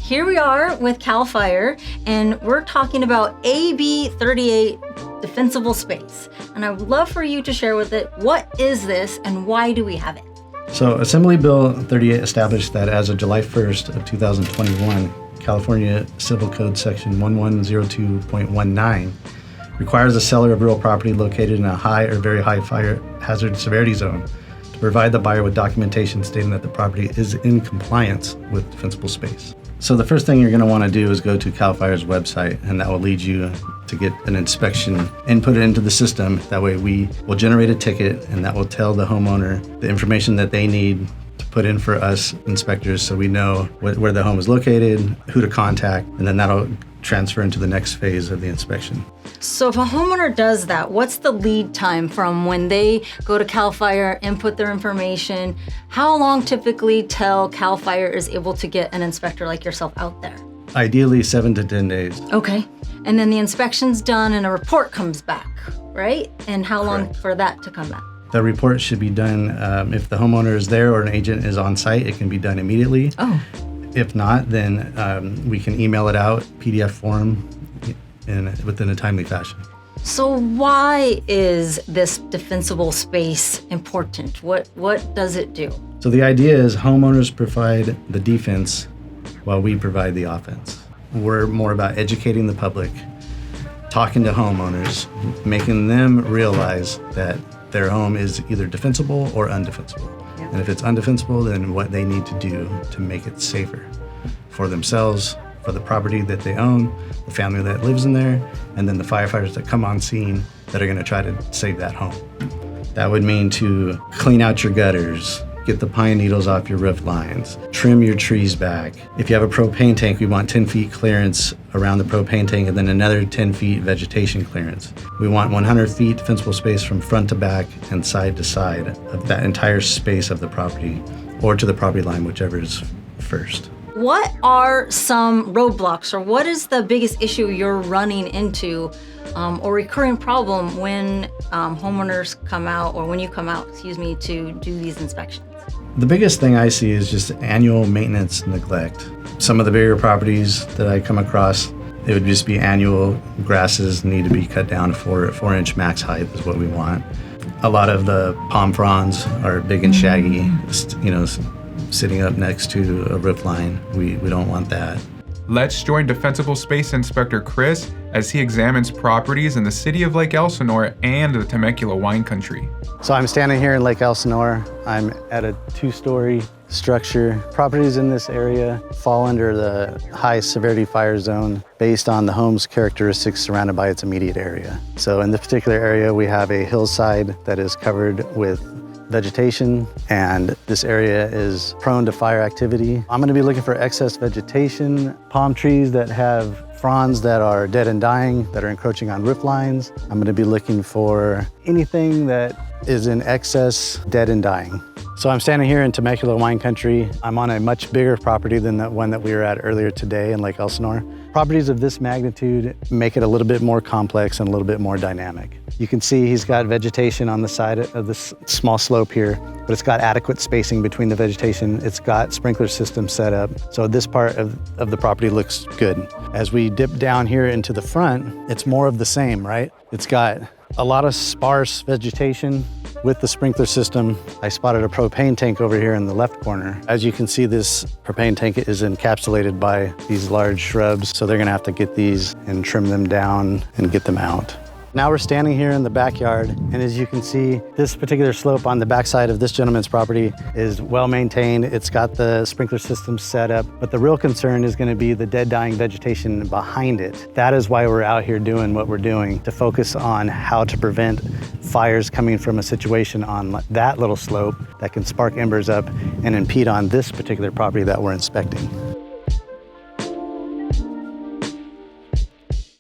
Here we are with CAL FIRE, and we're talking about AB 38 defensible space. And I would love for you to share with it, what is this and why do we have it? So Assembly Bill 38 established that as of July 1st of 2021, California Civil Code Section 1102.19 requires a seller of real property located in a high or very high fire hazard severity zone to provide the buyer with documentation stating that the property is in compliance with defensible space. So the first thing you're going to want to do is go to CAL FIRE's website, and that will lead you to get an inspection and put it into the system. That way we will generate a ticket, and that will tell the homeowner the information that they need to put in for us inspectors, so we know where the home is located, who to contact, and then that'll transfer into the next phase of the inspection. So if a homeowner does that, what's the lead time from when they go to CAL FIRE, input their information? How long typically till CAL FIRE is able to get an inspector like yourself out there? Ideally 7 to 10 days. Okay. And then the inspection's done and a report comes back, right? And how long for that to come back? The report should be done, if the homeowner is there or an agent is on site, it can be done immediately. Oh. If not, then we can email it out, PDF form, within a timely fashion. So why is this defensible space important? What does it do? So the idea is homeowners provide the defense while we provide the offense. We're more about educating the public, talking to homeowners, making them realize that their home is either defensible or undefensible. Yeah. And if it's undefensible, then what they need to do to make it safer for themselves, for the property that they own, the family that lives in there, and then the firefighters that come on scene that are going to try to save that home. That would mean to clean out your gutters, get the pine needles off your roof lines, trim your trees back. If you have a propane tank, we want 10 feet clearance around the propane tank and then another 10 feet vegetation clearance. We want 100 feet defensible space from front to back and side to side of that entire space of the property, or to the property line, whichever is first. What are some roadblocks, or what is the biggest issue you're running into or recurring problem when homeowners come out, or when you come out, to do these inspections? The biggest thing I see is just annual maintenance neglect. Some of the bigger properties that I come across, it would just be annual grasses need to be cut down to 4-inch max height is what we want. A lot of the palm fronds are big and shaggy, sitting up next to a roof line. We don't want that. Let's join Defensible Space Inspector Chris as he examines properties in the city of Lake Elsinore and the Temecula wine country. So I'm standing here in Lake Elsinore. I'm at a 2-story structure. Properties in this area fall under the high severity fire zone based on the home's characteristics surrounded by its immediate area. So in this particular area, we have a hillside that is covered with vegetation, and this area is prone to fire activity. I'm going to be looking for excess vegetation, palm trees that have fronds that are dead and dying, that are encroaching on roof lines. I'm going to be looking for anything that is in excess, dead and dying. So I'm standing here in Temecula wine country. I'm on a much bigger property than the one that we were at earlier today in Lake Elsinore. Properties of this magnitude make it a little bit more complex and a little bit more dynamic. You can see he's got vegetation on the side of this small slope here, but it's got adequate spacing between the vegetation. It's got sprinkler systems set up. So this part of the property looks good. As we dip down here into the front, it's more of the same, right? It's got a lot of sparse vegetation with the sprinkler system. I spotted a propane tank over here in the left corner. As you can see, this propane tank is encapsulated by these large shrubs, so they're gonna have to get these and trim them down and get them out. Now we're standing here in the backyard, and as you can see, this particular slope on the backside of this gentleman's property is well maintained. It's got the sprinkler system set up, but the real concern is going to be the dead dying vegetation behind it. That is why we're out here doing what we're doing, to focus on how to prevent fires coming from a situation on that little slope that can spark embers up and impede on this particular property that we're inspecting.